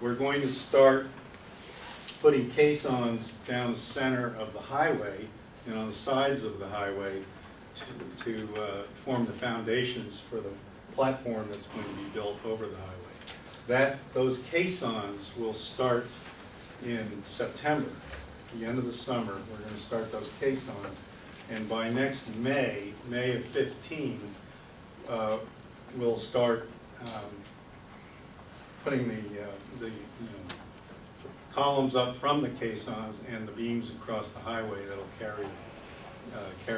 We're going to start putting caissons down the center of the highway and on the sides of the highway to form the foundations for the platform that's going to be built over the highway. Those caissons will start in September, the end of the summer. We're going to start those caissons, and by next May of 15, we'll start putting the columns up from the caissons and the beams across the highway that'll carry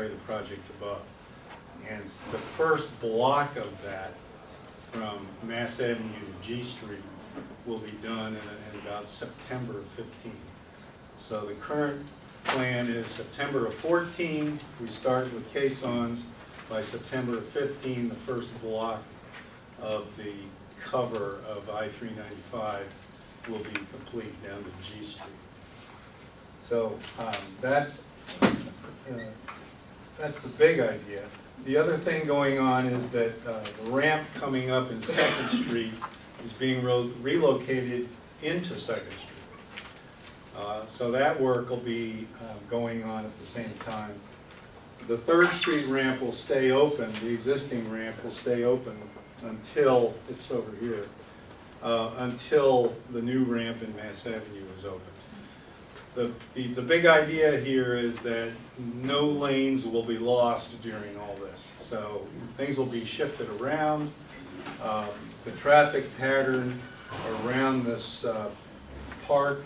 the project above. And the first block of that from Mass Avenue to G Street will be done in about September of 15. So the current plan is September of 14, we start with caissons. By September of 15, the first block of the cover of I-395 will be complete down to G Street. So that's the big idea. The other thing going on is that the ramp coming up in 2nd Street is being relocated into 2nd Street. So that work will be going on at the same time. The 3rd Street ramp will stay open, the existing ramp will stay open until, it's over here, until the new ramp in Mass Avenue is opened. The big idea here is that no lanes will be lost during all this. So things will be shifted around. The traffic pattern around this park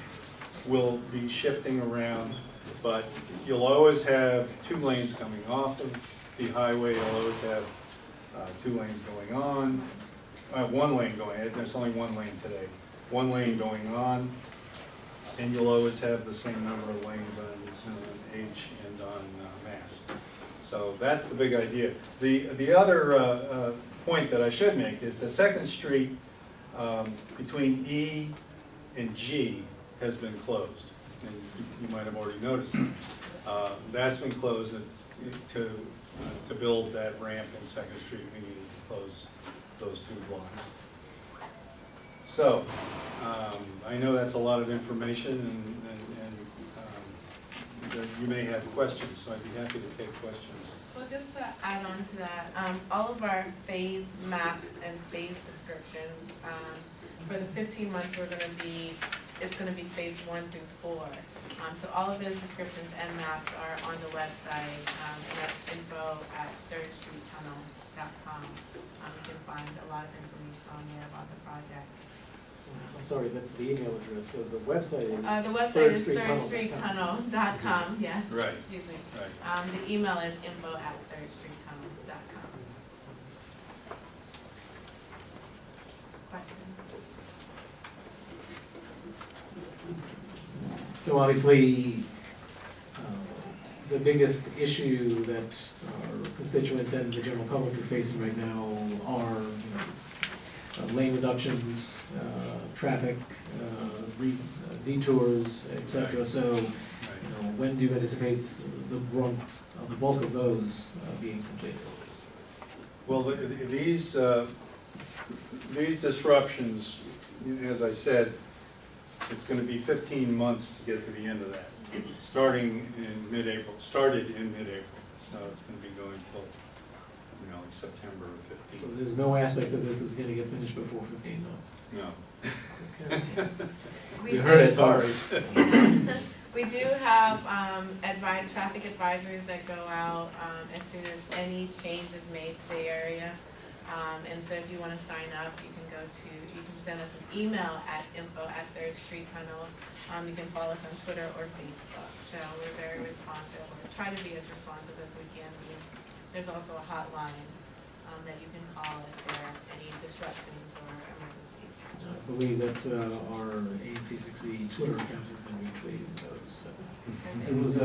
will be shifting around, but you'll always have 2 lanes coming off of the highway. You'll always have 2 lanes going on. 1 lane going, there's only 1 lane today. 1 lane going on, and you'll always have the same number of lanes on H and on Mass. So that's the big idea. The other point that I should make is the 2nd Street between E and G has been closed. And you might have already noticed that. That's been closed to build that ramp in 2nd Street. We needed to close those 2 blocks. So I know that's a lot of information, and you may have questions, so I'd be happy to take questions. Well, just to add on to that, all of our phase maps and phase descriptions, for the 15 months it's going to be phase 1 through 4. So all of those descriptions and maps are on the website, and that's info@thirdstreettunnel.com. You can find a lot of information on there about the project. I'm sorry, that's the email address, so the website is The website is thirdstreettunnel.com, yes. Right. Excuse me. Right. The email is info@thirdstreettunnel.com. Questions? So obviously, the biggest issue that our constituents and the general public are facing right now are lane reductions, traffic, detours, etc. So, when do you anticipate the brunt of the bulk of those being completed? Well, these disruptions, as I said, it's going to be 15 months to get to the end of that. Starting in mid-April, started in mid-April, so it's going to be going till, like September of 15. So there's no aspect of this that's going to get finished before 15 months? No. You heard it, sorry. We do have traffic advisories that go out as soon as any change is made to the area. And so if you want to sign up, you can send us an email at info@thirdstreettunnel. You can follow us on Twitter or Facebook. So we're very responsive. We try to be as responsive as we can be. There's also a hotline that you can call if there are any disruptions or emergencies. I believe that our ANC60 Twitter account has been retweeting those. So. It was a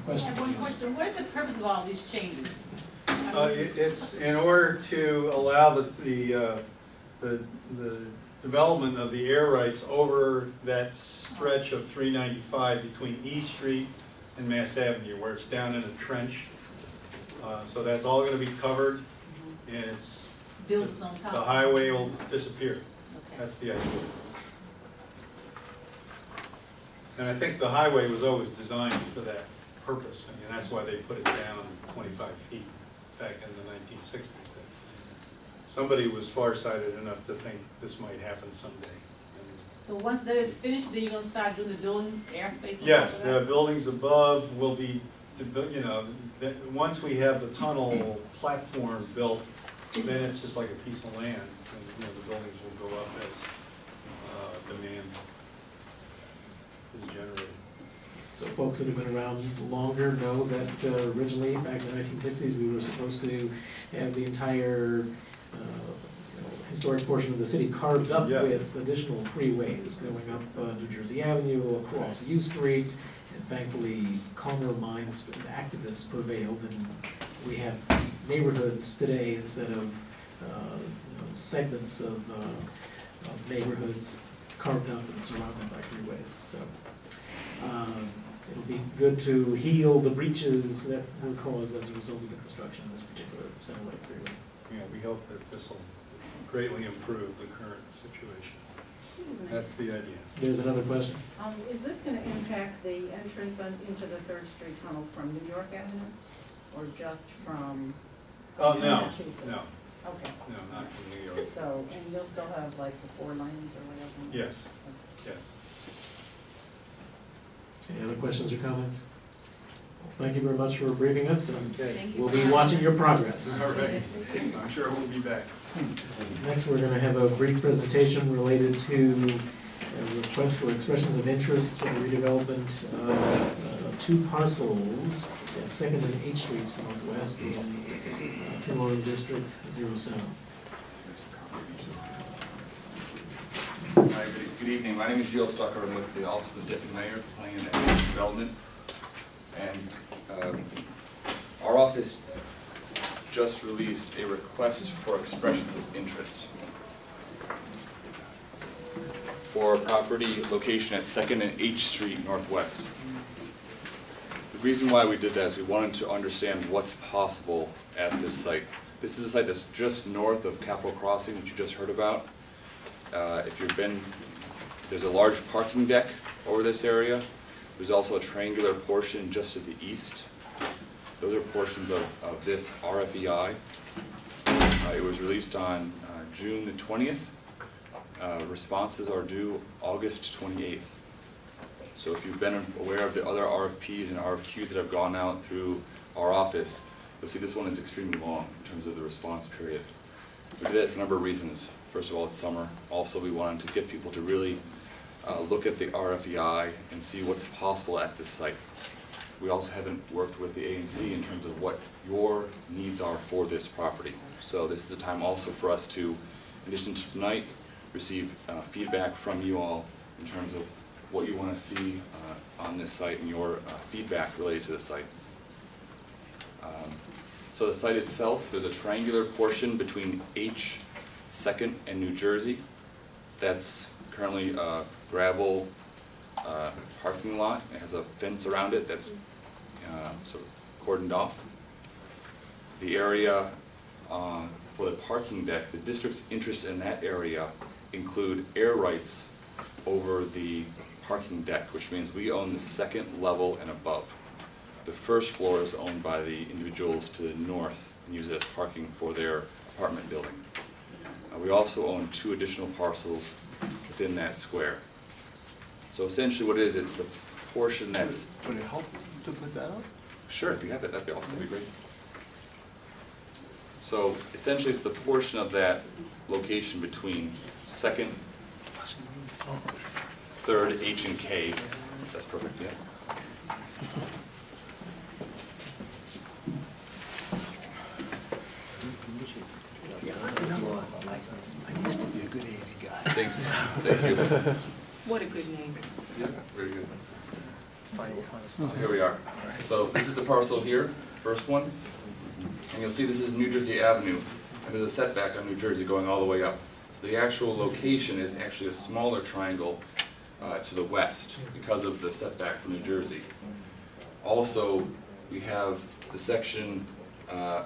question. I have one question. What is the purpose of all these changes? It's in order to allow the development of the air rights over that stretch of 395 between E Street and Mass Avenue, where it's down in a trench. So that's all going to be covered, and Built on top. the highway will disappear. Okay. That's the idea. And I think the highway was always designed for that purpose. I mean, that's why they put it down 25 feet back in the 1960s. That somebody was farsighted enough to think this might happen someday. So once that is finished, then you're gonna start doing the building airspace? and Yes, stuff like the that? buildings above will be, you know, once we have the tunnel platform built, then it's just like a piece of land, and, you know, the buildings will go up as demand is generated. So folks that have been around longer know that originally, back in the 1960s, we were supposed to have the entire historic portion of the city carved up Yeah. with additional freeways going up New Jersey Avenue, across U Street, and thankfully calmer minds and activists prevailed, and we have neighborhoods today instead of segments of neighborhoods carved up and surrounded by freeways. So it'll be good to heal the breaches that were caused as a result of the construction of this particular satellite freeway. Yeah, we hope that this will greatly improve the current situation. Excuse me. That's the idea. There's another question. Is this gonna impact the entrance into the Third Street Tunnel from New York Avenue? Or just from Oh, no, Massachusetts? no, Okay, no, not from New York. so, and you'll still have like the 4 lanes or whatever? Yes, yes. Any other questions or comments? Well, thank you very much for briefing us, and Okay. Thank you we'll for be having watching us. your progress. All right. I'm sure we'll be back. Next, we're going to have a brief presentation related to a request for expressions of interest for the redevelopment of 2 parcels at 2nd and H Streets Northwest in Similar District 07. Hi, good evening. My name is Gilles Stucker. I'm with the Office of the Deputy Mayor, Planning and Economic Development. And our office just released a request for expressions of interest for a property location at 2nd and H Street Northwest. The reason why we did that is we wanted to understand what's possible at this site. This is a site that's just north of Capitol Crossing that you just heard about. If you've been, there's a large parking deck over this area. There's also a triangular portion just to the east. Those are portions of this RFEI. It was released on June the 20th. Responses are due August 28th. So if you've been aware of the other RFPs and RFQs that have gone out through our office, you'll see this one is extremely long in terms of the response period. We did that for a number of reasons. First of all, it's summer. Also, we wanted to get people to really look at the RFEI and see what's possible at this site. We also haven't worked with the ANC in terms of what your needs are for this property. So this is a time also for us to, in addition to tonight, receive feedback from you all in terms of what you want to see on this site and your feedback related to the site. So the site itself, there's a triangular portion between H, 2nd, and New Jersey. That's currently a gravel parking lot. It has a fence around it that's sort of cordoned off. The area for the parking deck, the district's interests in that area include air rights over the parking deck, which means we own the 2nd level and above. The 1st floor is owned by the individuals to the north and use it as parking for their apartment building. We also own 2 additional parcels within that square. So essentially what it is, it's the portion that's... Would it help to put that up? Sure, if you have it, that'd be awesome, that'd be great. So essentially it's the portion of that location between 2nd, 3rd, H and K. That's perfect, yeah. Yeah, you know what? I used to be a good AV guy. Thanks, thank you. What a good name. Yeah, very good. Final So spot. here we are. So this is the parcel here, first one. And you'll see this is New Jersey Avenue. And there's a setback on New Jersey going all the way up. So the actual location is actually a smaller triangle to the west because of the setback from New Jersey. Also, we have the section,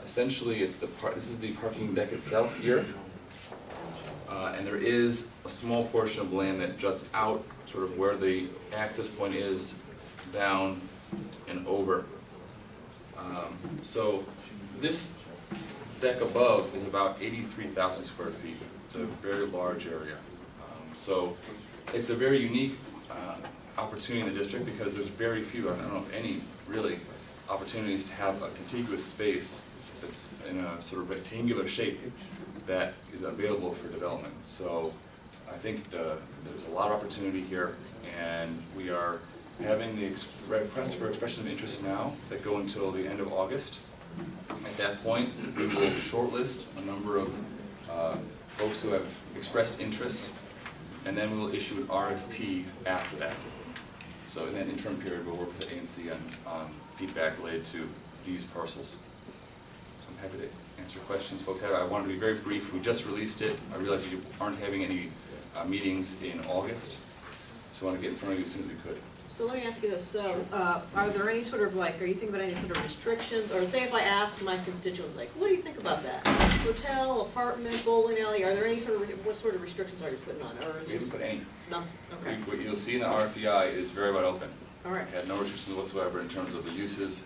essentially it's the this is the parking deck itself here. And there is a small portion of land that juts out, sort of where the access point is, down and over. So this deck above is about 83,000 square feet. It's a very large area. So it's a very unique opportunity in the district because there's very few, I don't know if any, really, opportunities to have a contiguous space that's in a sort of rectangular shape that is available for development. So I think there's a lot of opportunity here, and we are having the requests for expression of interest now that go until the end of August. At that point, we will shortlist a number of folks who have expressed interest, and then we will issue an RFP after that. So in that interim period, we'll work with the ANC on feedback related to these parcels. So I'm happy to answer questions folks have. I want to be very brief. We just released it. I realize you aren't having any meetings in August, so I want to get in front of you as soon as we could. So let me ask you this, so, are there any sort of like, are you thinking about any sort of restrictions, or say if I ask my constituents, like, what do you think about that? Hotel, apartment, bowling alley, are there any sort of, what sort of restrictions are you putting on, or is We haven't it put any. nothing? Okay, What you'll see in the RFEI is very wide open. all right. We had no restrictions whatsoever in terms of the uses.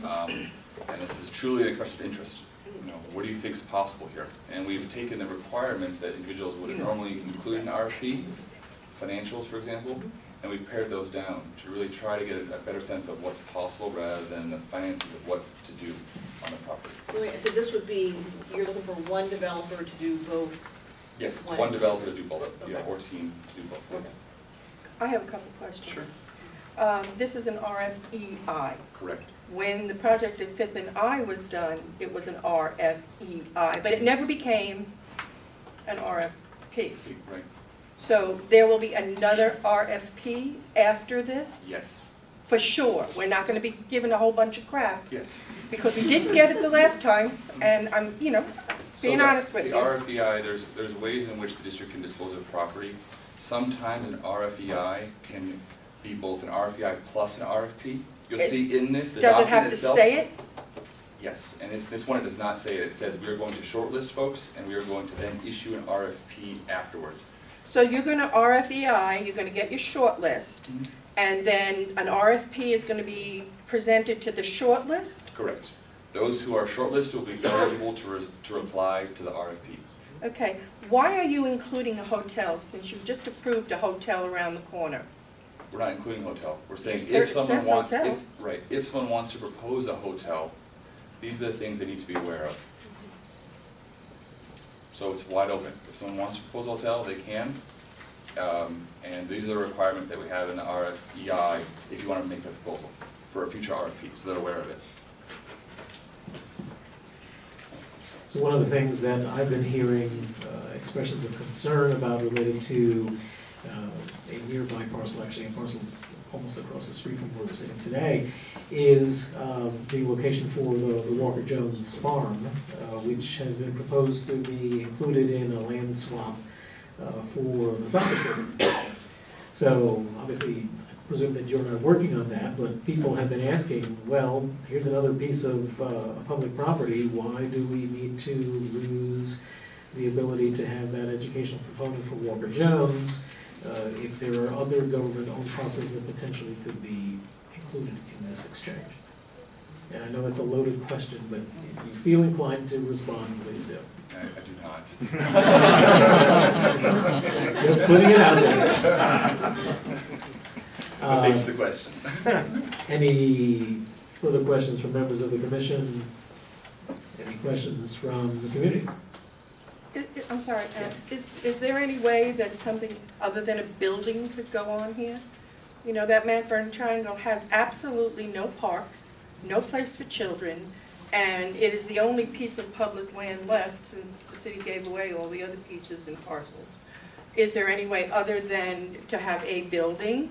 And this is truly an expression of interest. You know, what do you think is possible here? And we've taken the requirements that individuals would normally include in an RFP, financials, for example, and we've pared those down to really try to get a better sense of what's possible rather than the finances of what to do on the property. So wait, so this would be, you're looking for one developer to do both? Yes, it's One. one developer to do both, yeah, Okay. or team to do both. Yes. I have a couple questions. Sure. This is an RFEI. Correct. When the project at Fifth and I was done, it was an RFEI, but it never became an RFP. Right. So there will be another RFP after this? Yes. For sure. We're not going to be given a whole bunch of crap, Yes. because we didn't get it the last time, and I'm, being honest with The you. RFEI, there's ways in which the district can dispose of property. Sometimes an RFEI can be both an RFEI plus an RFP. You'll see in this, the Does it document have to itself. say it? Yes, and this one, it does not say it. It says we are going to shortlist folks, and we are going to then issue an RFP afterwards. So you're going to RFEI, you're going to get your short list, and then an RFP is going to be presented to the short list? Correct. Those who are shortlisted will be eligible to reply to the RFP. Okay, why are you including a hotel since you just approved a hotel around the corner? We're not including hotel. We're saying It if someone says wants, hotel. if someone wants to propose a hotel, these are the things they need to be aware of. So it's wide open. If someone wants to propose a hotel, they can. And these are the requirements that we have in the RFEI if you want to make that proposal for a future RFP, so they're aware of it. So one of the things that I've been hearing expressions of concern about related to a nearby parcel, actually a parcel almost across the street from where we're sitting today, is the location for the Walker Jones farm, which has been proposed to be included in a land swap for the soccer stadium. So obviously, I presume that you're not working on that, but people have been asking, well, here's another piece of public property, why do we need to lose the ability to have that educational component for Walker Jones if there are other government-owned parcels that potentially could be included in this exchange? And I know it's a loaded question, but if you feel inclined to respond, please do. I do not. Just putting it out there. But thanks for the question. Any further questions from members of the commission? Any questions from the community? I'm sorry, is there any way that something other than a building could go on here? You know, that Mount Vernon Triangle has absolutely no parks, no place for children, and it is the only piece of public land left since the city gave away all the other pieces and parcels. Is there any way other than to have a building,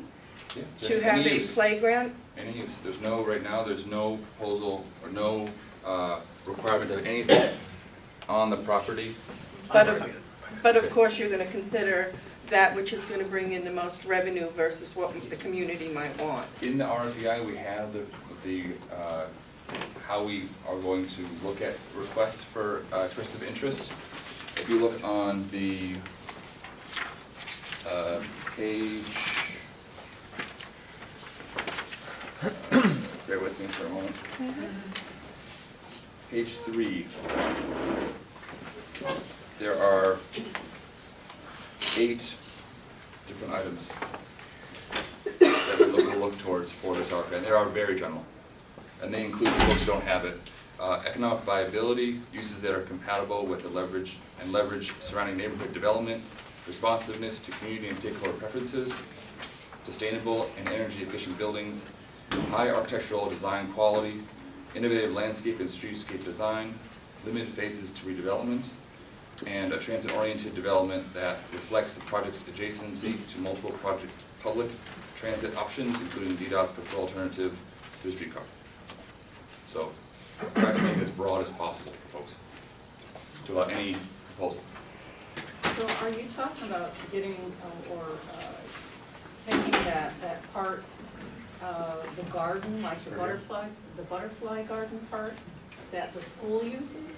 Yeah, to have any a use. playground? Any use. There's no, right now, there's no proposal or no requirement of anything on the property. But of course, you're going to consider that which is going to bring in the most revenue versus what the community might want. In the RFEI, we have the how we are going to look at requests for expressions of interest. If you look on the page, bear with me for a moment. Page 3, there are 8 different items that we're looking to look towards for this ARPA, and they are very general. And they include, for folks who don't have it, economic viability, uses that are compatible with the leverage surrounding neighborhood development, responsiveness to community and stakeholder preferences, sustainable and energy efficient buildings, high architectural design quality, innovative landscape and streetscape design, limited phases to redevelopment, and a transit-oriented development that reflects the project's adjacency to multiple public transit options, including DDOT's preferred alternative to the streetcar. So, try to make it as broad as possible for folks to allow any proposal. So are you talking about getting, taking that part of the garden, like the butterfly garden part that the school uses?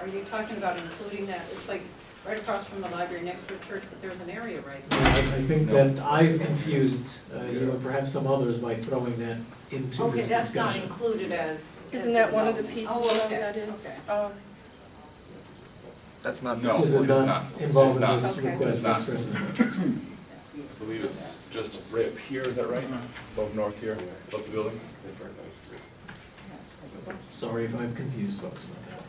Are you talking about including that? It's like right across from the library next to a church, but there's an area right there. I think that I've confused you and perhaps some others by throwing that into Okay, this that's not discussion. included as. Isn't that one of the pieces Oh, though okay, that is, okay. That's not. No, This it is is not not. involved in It is this not. Okay. request It's not. for express interest. I believe it's just right up here, is that right? Above north here, above the building? Sorry if I've confused folks with that.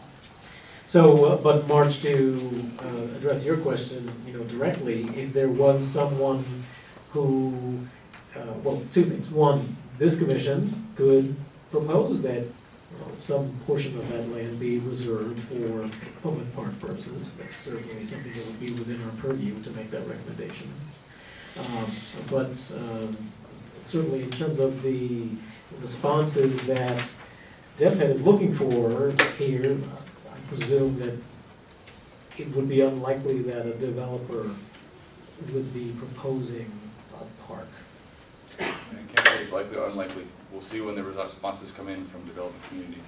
So, but Marge, to address your question, directly, if there was someone who, well, 2 things. One, this commission could propose that some portion of that land be reserved for public park purposes. That's certainly something that would be within our purview to make that recommendation. But certainly in terms of the responses that DevHead is looking for here, I presume that it would be unlikely that a developer would be proposing a park. I can't say it's likely or unlikely. We'll see when the responses come in from the development community.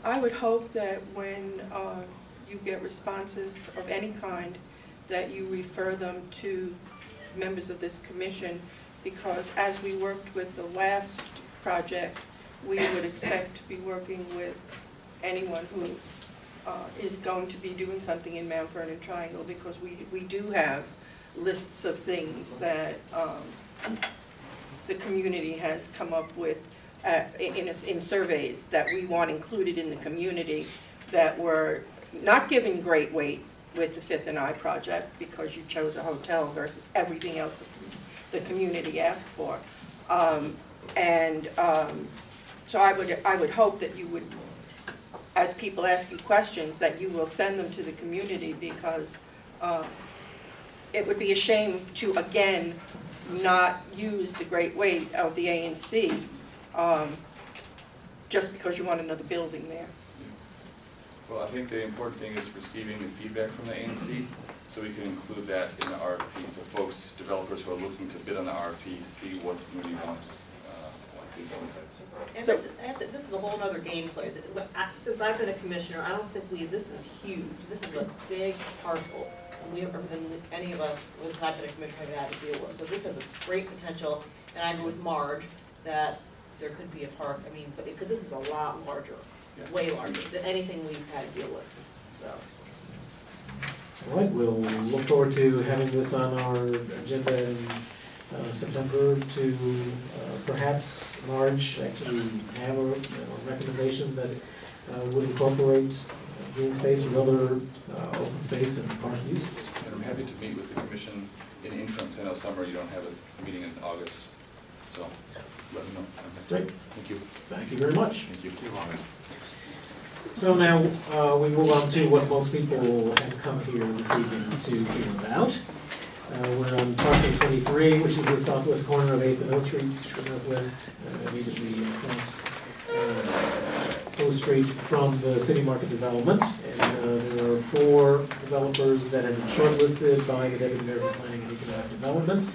I would hope that when you get responses of any kind, that you refer them to members of this commission, because as we worked with the last project, we would expect to be working with anyone who is going to be doing something in Mount Vernon Triangle, because we do have lists of things that the community has come up with in surveys that we want included in the community, that were not given great weight with the Fifth and I project, because you chose a hotel versus everything else the community asked for. So I would hope that you would, as people ask you questions, that you will send them to the community, because it would be a shame to, again, not use the great weight of the A&C just because you want another building there. Well, I think the important thing is receiving the feedback from the ANC, so we can include that in the RFP, so folks, developers who are looking to bid on the RFP, see what the community wants to see on the sites. And So- this is a whole other gameplay. Since I've been a commissioner, I don't think this is huge. This is a big parcel. And we haven't been, any of us, with not been a commissioner, have had to deal with. So this has a great potential, and I agree with Marge that there could be a park, but because this is a lot larger, Yeah. way larger than anything we've had to deal with, so. All right, we'll look forward to having this on our agenda in September to perhaps March actually have a recommendation that would incorporate green space or other open space and park uses. And I'm happy to meet with the commission in the interim, because I know summer you don't have a meeting in August, so let me know. Great. Thank you. Thank you very much. Thank you. So now we move on to what most people have come here this evening to hear about. We're on parcel 23, which is the southwest corner of 8th and O Streets, northwest, immediately across O Street from the City Market Development. And there are 4 developers that have been shortlisted by the Deputy Mayor for Planning and Economic Development.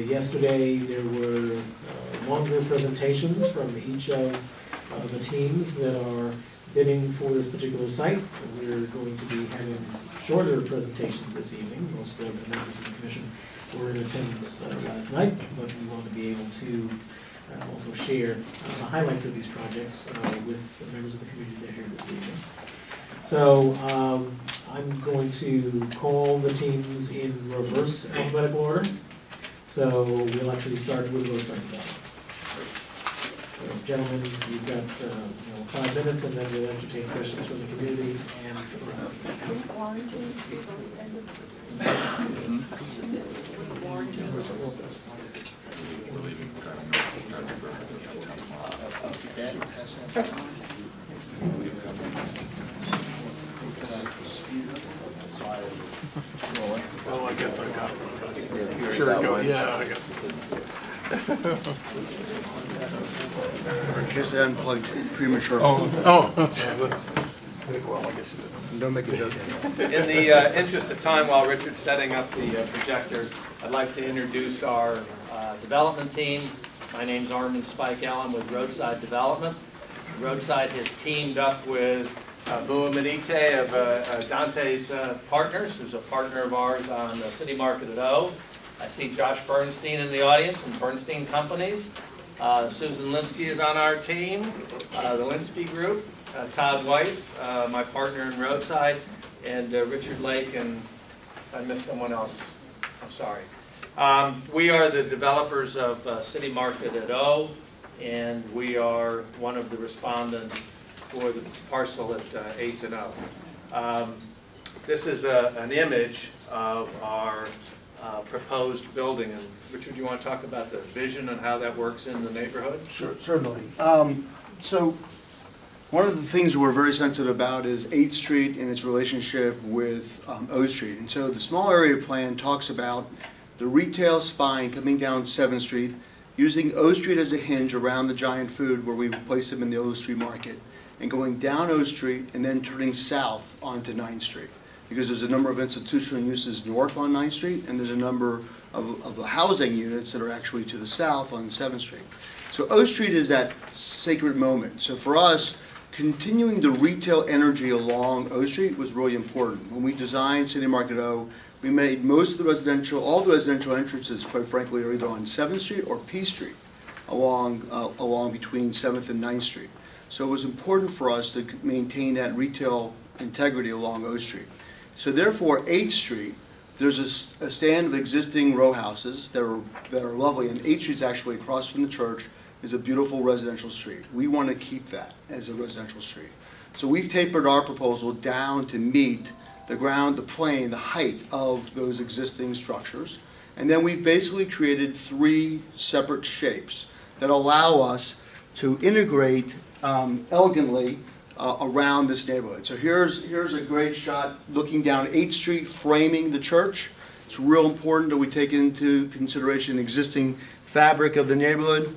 Yesterday, there were longer presentations from each of the teams that are bidding for this particular site. We're going to be having shorter presentations this evening. Most of the members of the commission were in attendance last night, but we want to be able to also share the highlights of these projects with the members of the community that are here this evening. So I'm going to call the teams in reverse alphabetical order. So we'll actually start with roadside development. So gentlemen, you've got 5 minutes, and then we'll entertain questions from the community and Well, I guess I got it. Sure, go, yeah, I guess. In case I unplugged premature. Oh, yeah, well, I guess you didn't. Don't make a joke. In the interest of time, while Richard's setting up the projector, I'd like to introduce our development team. My name's Armin Spike-El. I'm with Roadside Development. Roadside has teamed up with Bua Medite of Dante's Partners, who's a partner of ours on the City Market at O. I see Josh Bernstein in the audience from Bernstein Companies. Susan Linsky is on our team, the Linsky Group. Todd Weiss, my partner in Roadside, and Richard Lake, and I missed someone else. I'm sorry. We are the developers of City Market at O, and we are one of the respondents for the parcel at 8th and O. This is an image of our proposed building. And Richard, do you want to talk about the vision and how that works in the neighborhood? Sure, certainly. So one of the things we're very sensitive about is 8th Street and its relationship with O Street. And so the small area plan talks about the retail spine coming down 7th Street, using O Street as a hinge around the Giant Food where we place them in the O Street Market, and going down O Street and then turning south onto 9th Street. Because there's a number of institutional uses north on 9th Street, and there's a number of housing units that are actually to the south on 7th Street. So O Street is that sacred moment. So for us, continuing the retail energy along O Street was really important. When we designed City Market O, we made most of the residential, all the residential entrances, quite frankly, are either on 7th Street or P Street, along between 7th and 9th Street. So it was important for us to maintain that retail integrity along O Street. So therefore, 8th Street, there's a stand of existing row houses that are lovely, and 8th Street's actually across from the church, is a beautiful residential street. We want to keep that as a residential street. So we've tapered our proposal down to meet the ground, the plane, the height of those existing structures. And then we've basically created 3 separate shapes that allow us to integrate elegantly around this neighborhood. So here's a great shot looking down 8th Street, framing the church. It's real important that we take into consideration existing fabric of the neighborhood.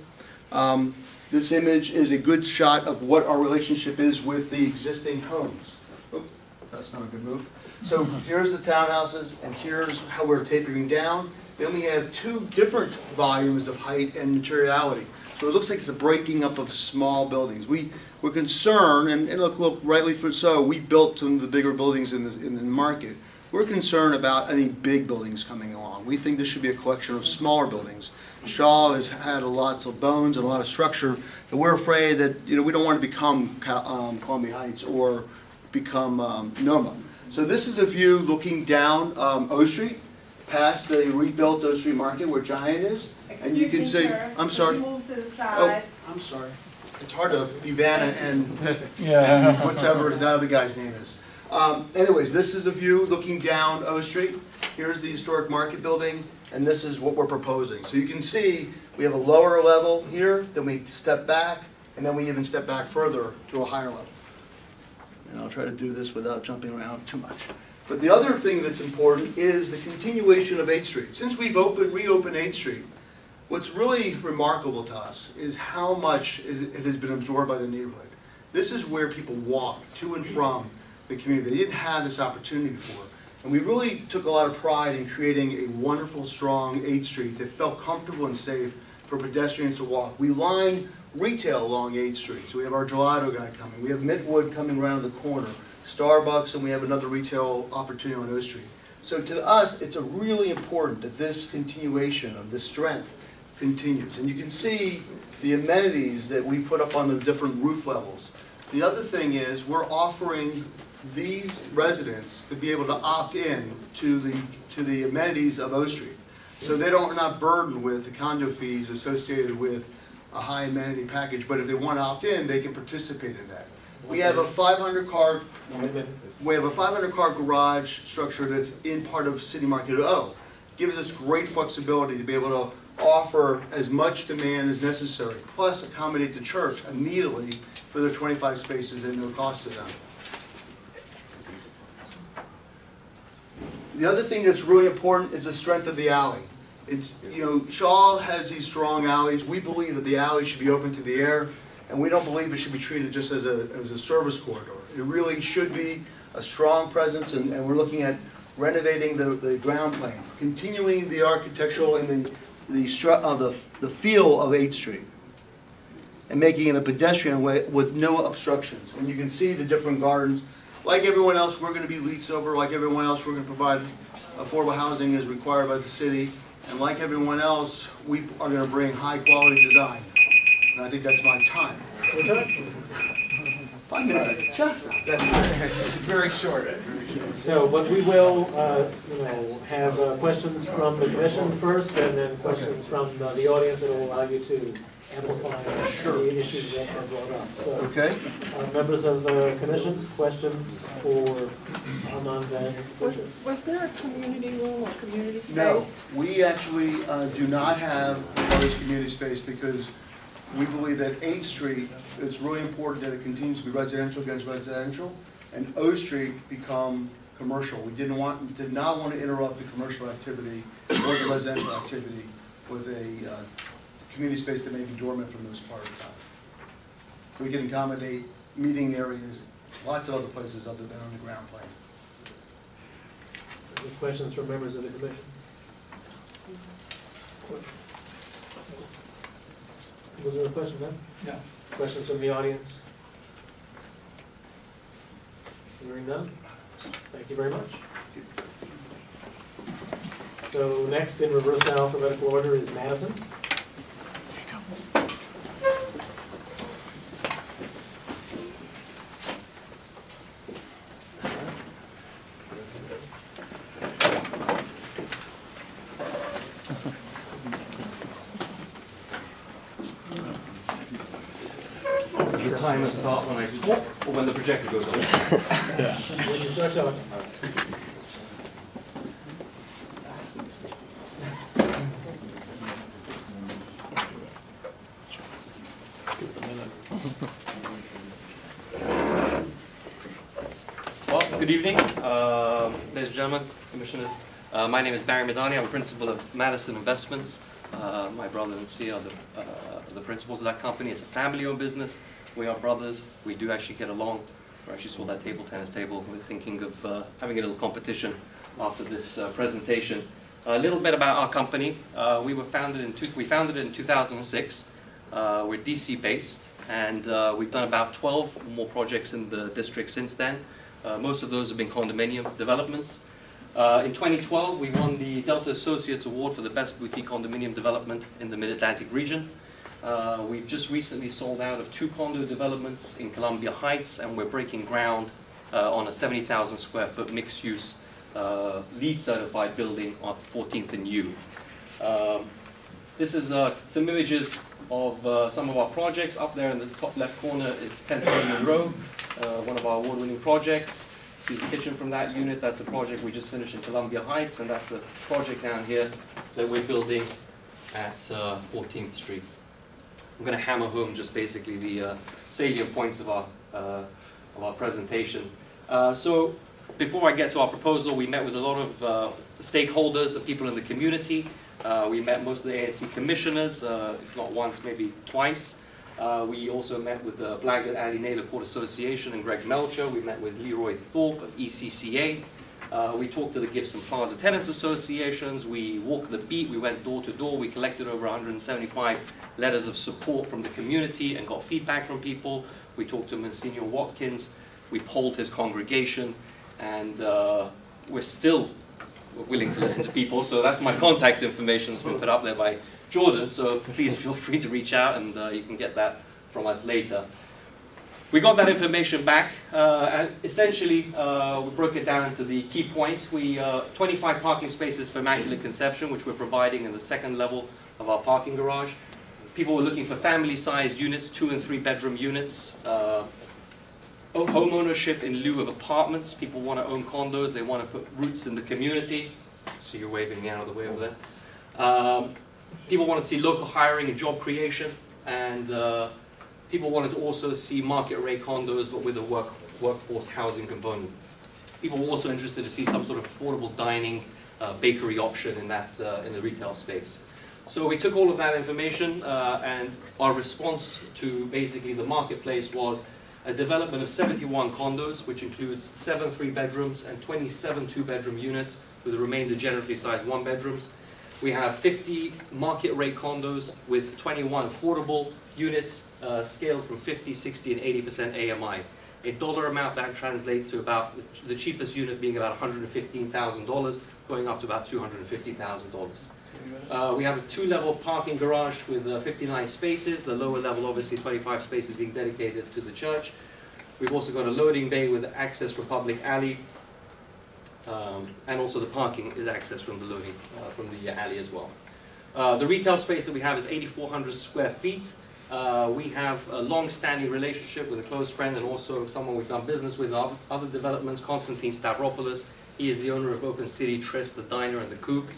This image is a good shot of what our relationship is with the existing homes. Oh, that's not a good move. So here's the townhouses, and here's how we're tapering down. Then we have 2 different volumes of height and materiality. So it looks like it's a breaking up of small buildings. We're concerned, and look, rightly so, we built some of the bigger buildings in the market. We're concerned about any big buildings coming along. We think this should be a collection of smaller buildings. Shaw has had lots of bones and a lot of structure, and we're afraid that we don't want to become Columbia Heights or become Noma. So this is a view looking down O Street, past the rebuilt O Street Market where Giant is, and you can see. I'm sorry. Move to the side. Oh, I'm sorry. It's hard to be Vanna and Yeah. whatever the other guy's name is. Anyways, this is a view looking down O Street. Here's the historic market building, and this is what we're proposing. So you can see we have a lower level here, then we step back, and then we even step back further to a higher level. And I'll try to do this without jumping around too much. But the other thing that's important is the continuation of 8th Street. Since we've reopened 8th Street, what's really remarkable to us is how much it has been absorbed by the neighborhood. This is where people walk to and from the community. They didn't have this opportunity before. And we really took a lot of pride in creating a wonderful, strong 8th Street that felt comfortable and safe for pedestrians to walk. We line retail along 8th Street. So we have our gelato guy coming, we have Midwood coming around the corner, Starbucks, and we have another retail opportunity on O Street. So to us, it's really important that this continuation of this strength continues. And you can see the amenities that we put up on the different roof levels. The other thing is we're offering these residents to be able to opt in to the amenities of O Street. So they are not burdened with the condo fees associated with a high amenity package, but if they want to opt in, they can participate in that. We have a 500-car garage structure that's in part of City Market O. Gives us great flexibility to be able to offer as much demand as necessary, plus accommodate the church immediately for their 25 spaces at no cost to them. The other thing that's really important is the strength of the alley. It's, you know, Shaw has these strong alleys. We believe that the alley should be open to the air, and we don't believe it should be treated just as a service corridor. It really should be a strong presence, and we're looking at renovating the ground plane, continuing the architectural and the feel of 8th Street, and making it a pedestrian way with no obstructions. And you can see the different gardens. Like everyone else, we're going to be LEED Silver. Like everyone else, we're going to provide affordable housing as required by the city. And like everyone else, we are going to bring high-quality design. And I think that's my time. 5 minutes is just. It's very short. So, but we will, have questions from the commission first, and then questions from the audience that will allow you to amplify the issues that are brought up. So, Okay. members of the commission, questions for Armand and Richard? Was there a community room or community space? No, we actually do not have proposed community space because we believe that 8th Street, it's really important that it continues to be residential against residential, and O Street become commercial. We did not want to interrupt the commercial activity or the residential activity with a community space that may be dormant for the most part of the time. We can accommodate meeting areas, lots of other places other than on the ground plane. Any questions from members of the commission? Was there a question then? No. Questions from the audience? Hearing none? Thank you very much. So next in reverse alphabetical order is Madison. The timer start when I talk or when the projector goes on? When you start talking. Well, good evening, ladies and gentlemen, commissioners. My name is Barry Madani. I'm principal of Madison Investments. My brother and Sia are the principals of that company. It's a family-owned business. We are brothers. We do actually get along. We actually saw that tennis table. We're thinking of having a little competition after this presentation. A little bit about our company. We founded it in 2006. We're DC-based, and we've done about 12 more projects in the district since then. Most of those have been condominium developments. In 2012, we won the Delta Associates Award for the best boutique condominium development in the Mid-Atlantic region. We've just recently sold out of 2 condo developments in Columbia Heights, and we're breaking ground on a 70,000 square foot mixed-use LEED certified building on 14th and U. This is some images of some of our projects. Up there in the top left corner is 10th Monroe, one of our award-winning projects. See the kitchen from that unit. That's a project we just finished in Columbia Heights, and that's a project down here that we're building at 14th Street. I'm going to hammer home just basically the salient points of our presentation. So before I get to our proposal, we met with a lot of stakeholders and people in the community. We met most of the ANC commissioners, if not once, maybe twice. We also met with the Blackwood Alley Naylor Court Association and Greg Melcher. We met with Leroy Thorpe of ECCA. We talked to the Gibson Plaza Tenants Associations, we walked the beat, we went door to door, we collected over 175 letters of support from the community and got feedback from people. We talked to Monsignor Watkins, we polled his congregation, and we're still willing to listen to people, so that's my contact information that's been put up there by Jordan, so please feel free to reach out and you can get that from us later. We got that information back, and essentially we broke it down into the key points. 25 parking spaces for Immaculate Conception, which we're providing in the second level of our parking garage. People were looking for family-sized units, 2 and 3 bedroom units. Home ownership in lieu of apartments. People want to own condos, they want to put roots in the community. So you're waving me out of the way over there. People wanted to see local hiring and job creation, and people wanted to also see market rate condos, but with a workforce housing component. People were also interested to see some sort of affordable dining, bakery option in that in the retail space. So we took all of that information, and our response to basically the marketplace was a development of 71 condos, which includes 7 3-bedrooms and 27 2-bedroom units, with the remainder generally sized 1-bedrooms. We have 50 market rate condos with 21 affordable units, scaled from 50, 60, and 80% AMI. A dollar amount that translates to about the cheapest unit being about $115,000, going up to about $250,000. We have a 2-level parking garage with 59 spaces. The lower level, obviously, 25 spaces being dedicated to the church. We've also got a loading bay with access for public alley. And also the parking is accessed from the loading, from the alley as well. The retail space that we have is 8,400 square feet. We have a long-standing relationship with a close friend and also someone we've done business with in other developments, Konstantin Stavropoulos. He is the owner of Open City Tryst, the diner and the coop,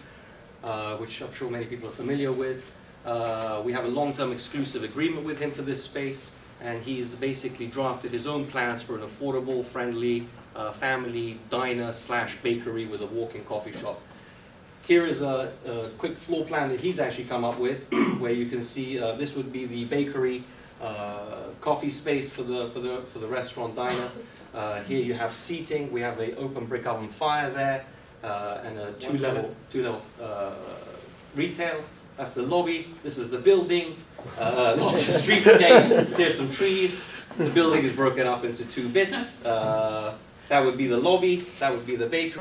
which I'm sure many people are familiar with. We have a long-term exclusive agreement with him for this space, and he's basically drafted his own plans for an affordable, friendly, family diner / bakery with a walk-in coffee shop. Here is a quick floor plan that he's actually come up with, where you can see this would be the bakery coffee space for the restaurant diner. Here you have seating. We have an open brick oven fire there, and a two-level retail. That's the lobby. This is the building. Lots of streetscape. Here's some trees. The building is broken up into 2 bits. That would be the lobby. That would be the bakery.